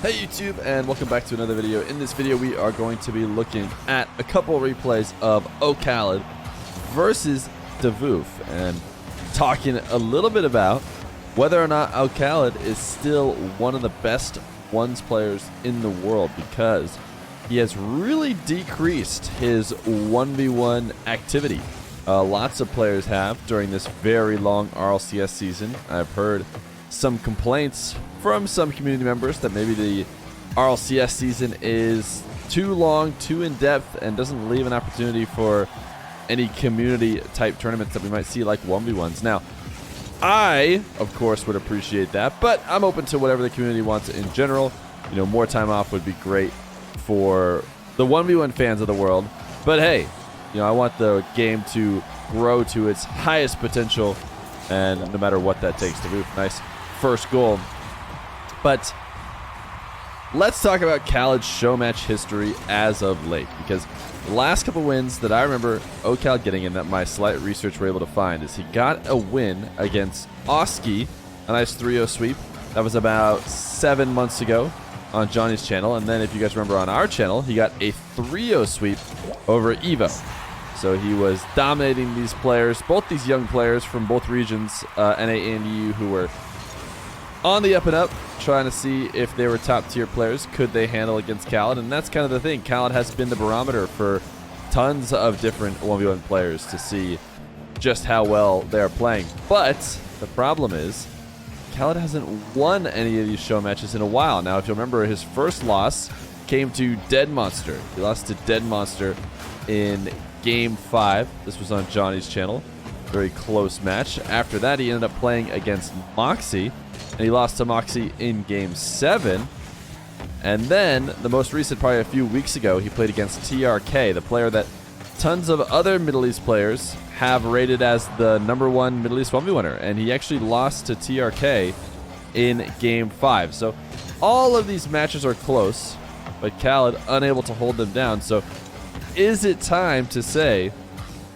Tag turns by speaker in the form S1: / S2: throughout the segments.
S1: Hey YouTube, and welcome back to another video. In this video we are going to be looking at a couple replays of oKhaliD versus Davoof and talking a little bit about whether or not oKhaliD is still one of the best ones players in the world, because he has really decreased his 1v1 activity. Lots of players have during this very long RLCS season. I've heard some complaints from some community members that maybe the RLCS season is too long, too in-depth, and doesn't leave an opportunity for any community-type tournaments that we might see like 1v1s. Now, I, of course, would appreciate that, but I'm open to whatever the community wants in general. You know, more time off would be great for the 1v1 fans of the world. But hey, you know, I want the game to grow to its highest potential, and no matter what that takes. Davoof, nice first goal. But let's talk about oKhaliD's show match history as of late, because the last couple wins that I remember oKhaliD getting in that my slight research were able to find is he got a win against oski, a nice 3-0 sweep. That was about 7 months ago on Johnny's channel. And then if you guys remember on our channel, he got a 3-0 sweep over Evo. So he was dominating these players, both these young players from both regions, NA and EU, who were on the up and up, trying to see if they were top tier players. Could they handle against oKhaliD? And that's kind of the thing. oKhaliD has been the barometer for tons of different 1v1 players to see just how well they're playing. But the problem is oKhaliD hasn't won any of these show matches in a while. Now, if you remember, his first loss came to Dead Monster. He lost to Dead Monster in Game 5. This was on Johnny's channel. Very close match. After that, he ended up playing against Moxie, and he lost to Moxie in Game 7. And then, the most recent, probably a few weeks ago, he played against TRK, the player that tons of other Middle East players have rated as the #1 Middle East 1v winner. And he actually lost to TRK in Game 5. So, all of these matches are close, but oKhaliD unable to hold them down. So, is it time to say,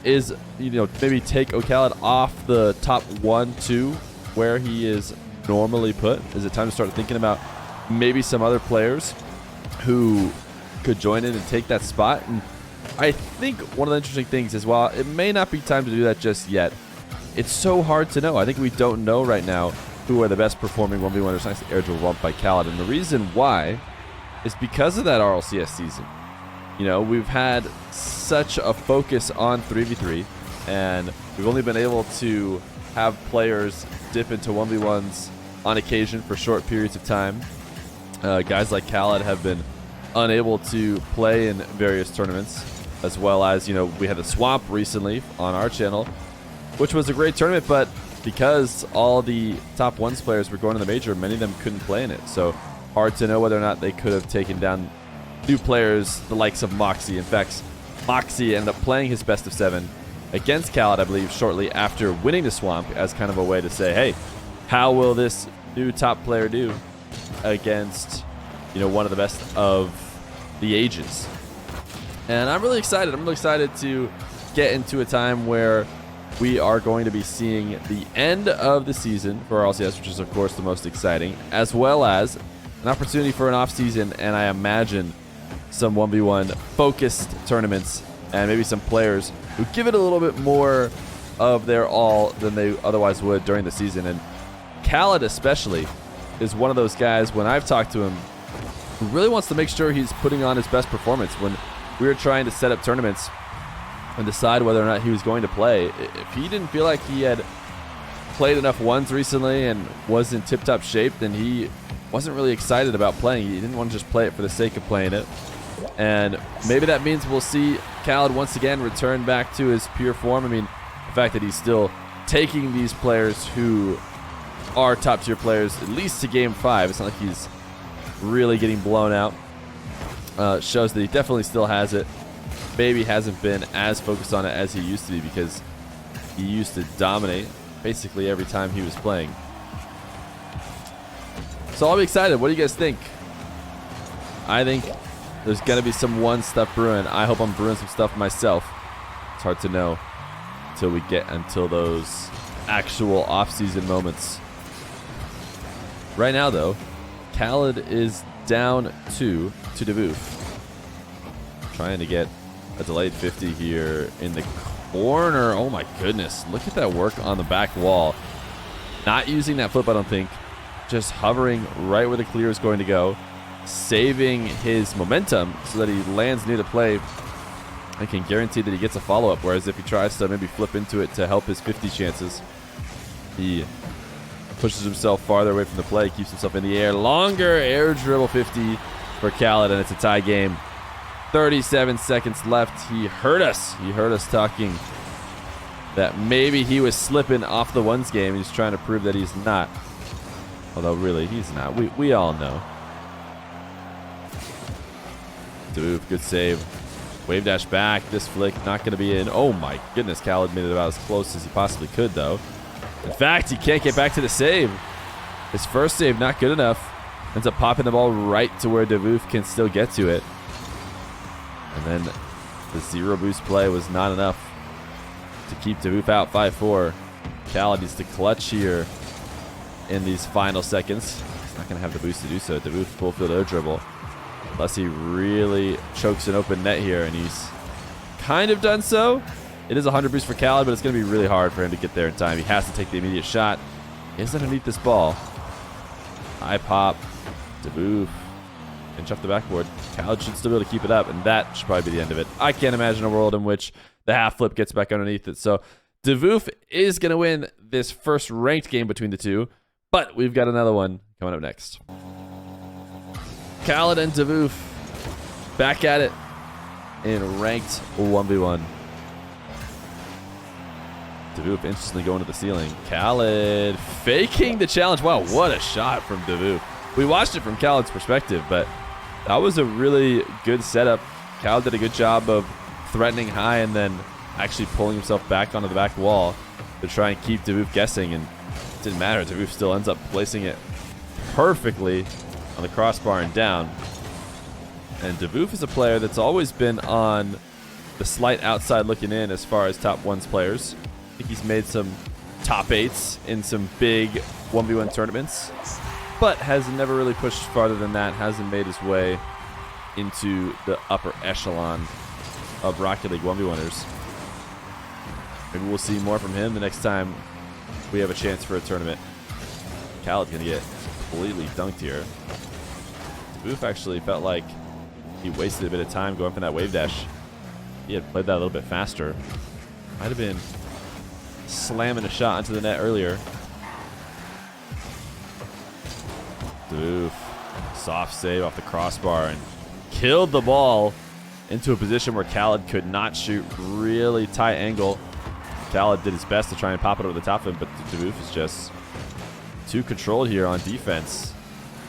S1: maybe take oKhaliD off the top 1-2 where he is normally put? Is it time to start thinking about maybe some other players who could join in and take that spot? And I think one of the interesting things is, while it may not be time to do that just yet, it's so hard to know. I think we don't know right now who are the best performing 1v1ers. Nice air dribble bump by oKhaliD. And the reason why is because of that RLCS season. You know, we've had such a focus on 3v3, and we've only been able to have players dip into 1v1s on occasion for short periods of time. Guys like oKhaliD have been unable to play in various tournaments, as well as, you know, we had the Swamp recently on our channel, which was a great tournament, but because all the top ones players were going to the major, many of them couldn't play in it. So hard to know whether or not they could have taken down new players, the likes of Moxie. In fact, Moxie ended up playing his best of 7 against oKhaliD, I believe, shortly after winning the Swamp, as kind of a way to say, hey, how will this new top player do against, you know, one of the best of the ages? And I'm really excited. I'm really excited to get into a time where we are going to be seeing the end of the season for RLCS, which is, of course, the most exciting, as well as an opportunity for an off-season, and I imagine some 1v1 focused tournaments, and maybe some players who give it a little bit more of their all than they otherwise would during the season. And oKhaliD especially is one of those guys, when I've talked to him, who really wants to make sure he's putting on his best performance. When we were trying to set up tournaments and decide whether or not he was going to play, if he didn't feel like he had played enough ones recently and was in tip-top shape, then he wasn't really excited about playing. He didn't want to just play it for the sake of playing it. And maybe that means we'll see oKhaliD once again return back to his pure form. I mean, the fact that he's still taking these players who are top tier players at least to Game 5, it's not like he's really getting blown out, shows that he definitely still has it. Maybe hasn't been as focused on it as he used to be, because he used to dominate basically every time he was playing. So I'll be excited. What do you guys think? I think there's going to be some one stuff brewing. I hope I'm brewing some stuff myself. It's hard to know until we get until those actual off-season moments. Right now, though, khalid is down 2 to Davouf. Trying to get a delayed 50 here in the corner. Oh my goodness. Look at that work on the back wall. Not using that flip, I don't think. Just hovering right where the clear is going to go. Saving his momentum so that he lands near the play and can guarantee that he gets a follow-up. Whereas if he tries to maybe flip into it to help his 50 chances, he pushes himself farther away from the play, keeps himself in the air. Longer air dribble 50 for khalid, and it's a tie game. 37 seconds left. He heard us. He heard us talking that maybe he was slipping off the ones game. He's trying to prove that he's not. Although really, he's not. We all know. Davouf, good save. Wave dash back. This flick not going to be in. Oh my goodness. khalid made it about as close as he possibly could, though. In fact, he can't get back to the save. His first save not good enough. Ends up popping the ball right to where Davouf can still get to it. And then the zero boost play was not enough to keep Davouf out 5-4. khalid needs to clutch here in these final seconds. He's not going to have the boost to do so. Davouf full field air dribble. Unless he really chokes an open net here, and he's kind of done so. It is a 100 boost for khalid, but it's going to be really hard for him to get there in time. He has to take the immediate shot. He is underneath this ball. High pop. Davouf. Inch off the backboard. khalid should still be able to keep it up, and that should probably be the end of it. I can't imagine a world in which the half flip gets back underneath it. So Davouf is going to win this first ranked game between the two, but we've got another one coming up next. khalid and Davouf back at it in ranked 1v1. Davouf instantly going to the ceiling. khalid faking the challenge. Wow, what a shot from Davouf. We watched it from khalid's perspective, but that was a really good setup. khalid did a good job of threatening high and then actually pulling himself back onto the back wall to try and keep Davouf guessing, and it didn't matter. Davouf still ends up placing it perfectly on the crossbar and down. And Davouf is a player that's always been on the slight outside looking in as far as top ones players. I think he's made some top 8s in some big 1v1 tournaments, but has never really pushed farther than that. Hasn't made his way into the upper echelon of Rocket League 1v1ers. Maybe we'll see more from him the next time we have a chance for a tournament. khalid's going to get completely dunked here. Davouf actually felt like he wasted a bit of time going for that wave dash. He had played that a little bit faster. Might have been slamming a shot into the net earlier. Davouf, soft save off the crossbar and killed the ball into a position where khalid could not shoot. Really tight angle. khalid did his best to try and pop it over the top of him, but Davouf is just too controlled here on defense.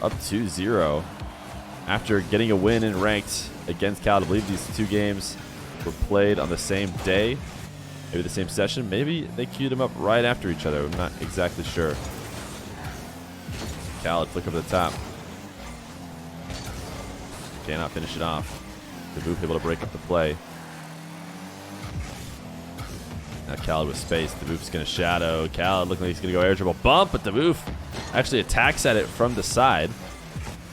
S1: Up 2-0 after getting a win in ranked against khalid. I believe these two games were played on the same day, maybe the same session. Maybe they queued them up right after each other. I'm not exactly sure. khalid flick over the top. Cannot finish it off. Davouf able to break up the play. Now khalid with space. Davouf's going to shadow. khalid looking like he's going to go air dribble bump, but Davouf actually attacks at it from the side.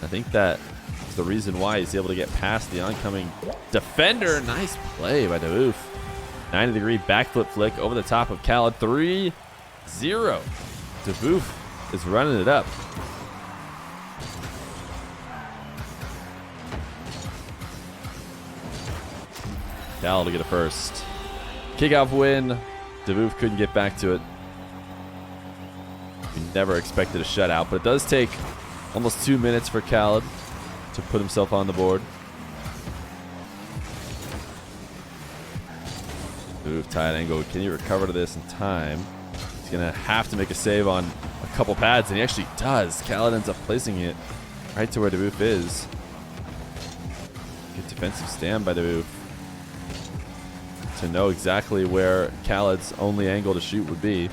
S1: I think that is the reason why he's able to get past the oncoming defender. Nice play by Davouf. 90-degree backflip flick over the top of khalid. 3-0. Davouf is running it up. khalid to get a first. Kickoff win. Davouf couldn't get back to it. We never expected a shutout, but it does take almost 2 minutes for khalid to put himself on the board. Davouf tight angle. Can he recover to this in time? He's going to have to make a save on a couple pads, and he actually does. khalid ends up placing it right to where Davouf is. Good defensive stand by Davouf to know exactly where khalid's only angle to shoot would be.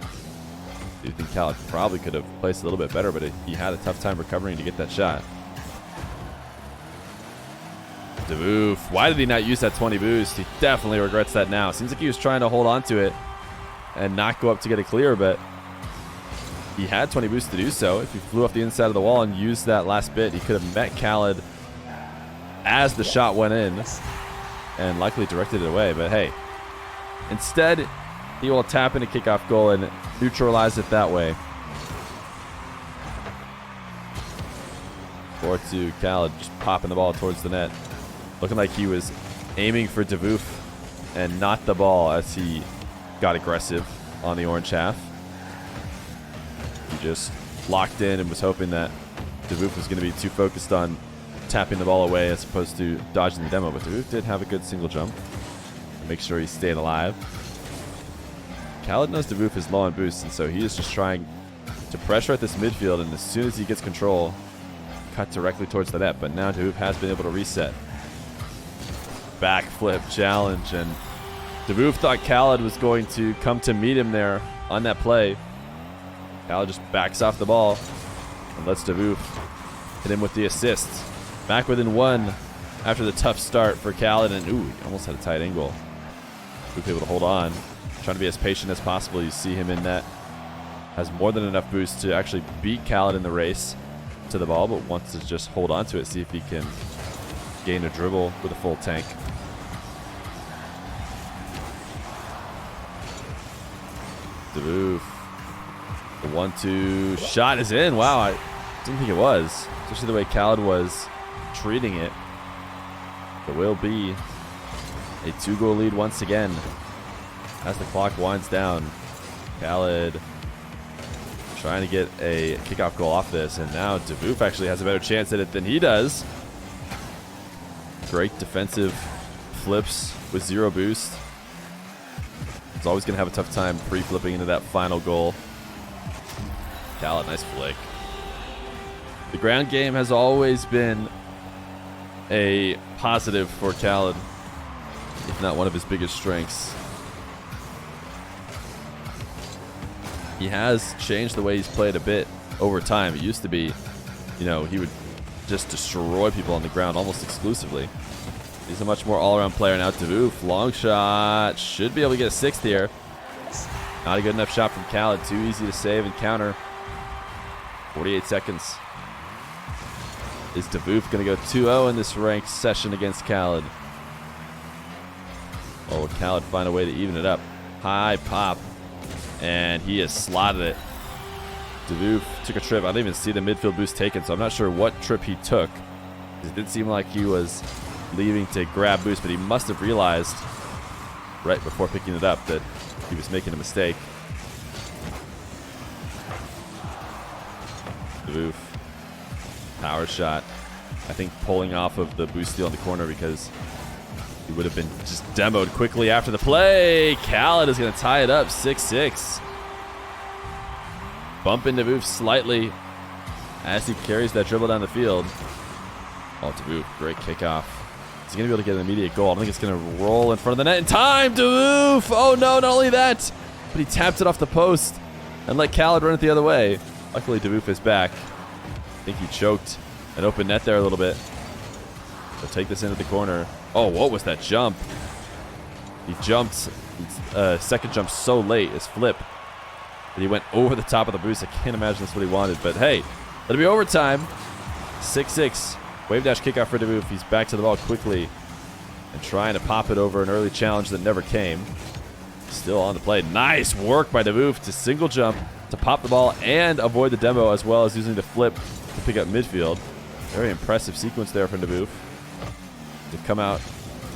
S1: I do think khalid probably could have placed a little bit better, but he had a tough time recovering to get that shot. Davouf, why did he not use that 20 boost? He definitely regrets that now. Seems like he was trying to hold on to it and not go up to get it clear, but he had 20 boosts to do so. If he flew off the inside of the wall and used that last bit, he could have met KhaliD as the shot went in and likely directed it away. But hey, instead, he will tap in a kickoff goal and neutralize it that way. 4-2, KhaliD just popping the ball towards the net. Looking like he was aiming for dvouf and not the ball as he got aggressive on the orange half. He just locked in and was hoping that dvouf was going to be too focused on tapping the ball away as opposed to dodging the demo. But dvouf did have a good single jump to make sure he stayed alive. KhaliD knows dvouf is low on boost, and so he is just trying to pressure at this midfield, and as soon as he gets control, cut directly towards the net. But now dvouf has been able to reset. Backflip challenge, and dvouf thought KhaliD was going to come to meet him there on that play. KhaliD just backs off the ball and lets dvouf hit him with the assist. Back within one after the tough start for KhaliD, and ooh, he almost had a tight angle. dvouf able to hold on, trying to be as patient as possible. You see him in net, has more than enough boost to actually beat KhaliD in the race to the ball, but wants to just hold on to it, see if he can gain a dribble with a full tank. dvouf. The 1-2 shot is in. Wow, I didn't think it was. Especially the way KhaliD was treating it. It will be a 2-goal lead once again as the clock winds down. KhaliD trying to get a kickoff goal off this, and now dvouf actually has a better chance at it than he does. Great defensive flips with 0 boost. He's always going to have a tough time pre-flipping into that final goal. KhaliD, nice flick. The ground game has always been a positive for KhaliD, if not one of his biggest strengths. He has changed the way he's played a bit over time. It used to be, you know, he would just destroy people on the ground almost exclusively. He's a much more all-around player now. dvouf, long shot. Should be able to get a 6th here. Not a good enough shot from KhaliD. Too easy to save and counter. 48 seconds. Is dvouf going to go 2-0 in this ranked session against KhaliD? Oh, will KhaliD find a way to even it up? High pop. And he has slotted it. dvouf took a trip. I didn't even see the midfield boost taken, so I'm not sure what trip he took. It did seem like he was leaving to grab boost, but he must have realized right before picking it up that he was making a mistake. dvouf. Power shot. I think pulling off of the boost steal in the corner because he would have been just demoed quickly after the play. KhaliD is going to tie it up 6-6. Bumping dvouf slightly as he carries that dribble down the field. Oh, dvouf, great kickoff. He's going to be able to get an immediate goal. I don't think it's going to roll in front of the net in time. dvouf! Oh no, not only that, but he tapped it off the post and let KhaliD run it the other way. Luckily, dvouf is back. I think he choked an open net there a little bit. He'll take this into the corner. Oh, what was that jump? He jumped, second jump so late, his flip, that he went over the top of the boost. I can't imagine that's what he wanted, but hey, let it be overtime. 6-6. Wave dash kickoff for dvouf. He's back to the ball quickly and trying to pop it over an early challenge that never came. Still on the play. Nice work by dvouf to single jump to pop the ball and avoid the demo, as well as using the flip to pick up midfield. Very impressive sequence there from dvouf to come out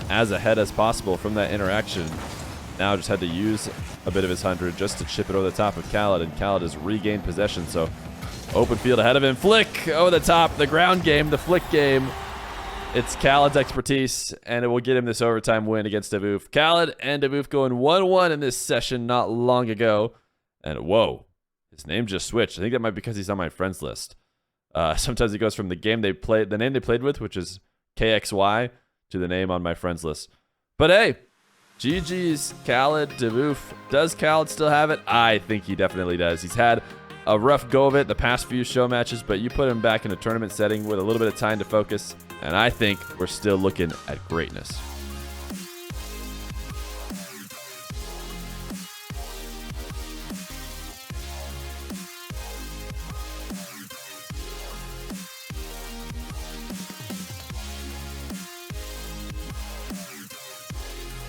S1: as ahead as possible from that interaction. Now just had to use a bit of his 100 just to chip it over the top of KhaliD, and KhaliD has regained possession, so open field ahead of him. Flick over the top. The ground game, the flick game. It's KhaliD's expertise, and it will get him this overtime win against dvouf. KhaliD and dvouf going 1-1 in this session not long ago. And whoa, his name just switched. I think that might be because he's on my friends list. Sometimes it goes from the name they played with, which is KXY, to the name on my friends list. But hey, GG's KhaliD, dvouf. Does KhaliD still have it? I think he definitely does. He's had a rough go of it the past few show matches, but you put him back in a tournament setting with a little bit of time to focus, and I think we're still looking at greatness.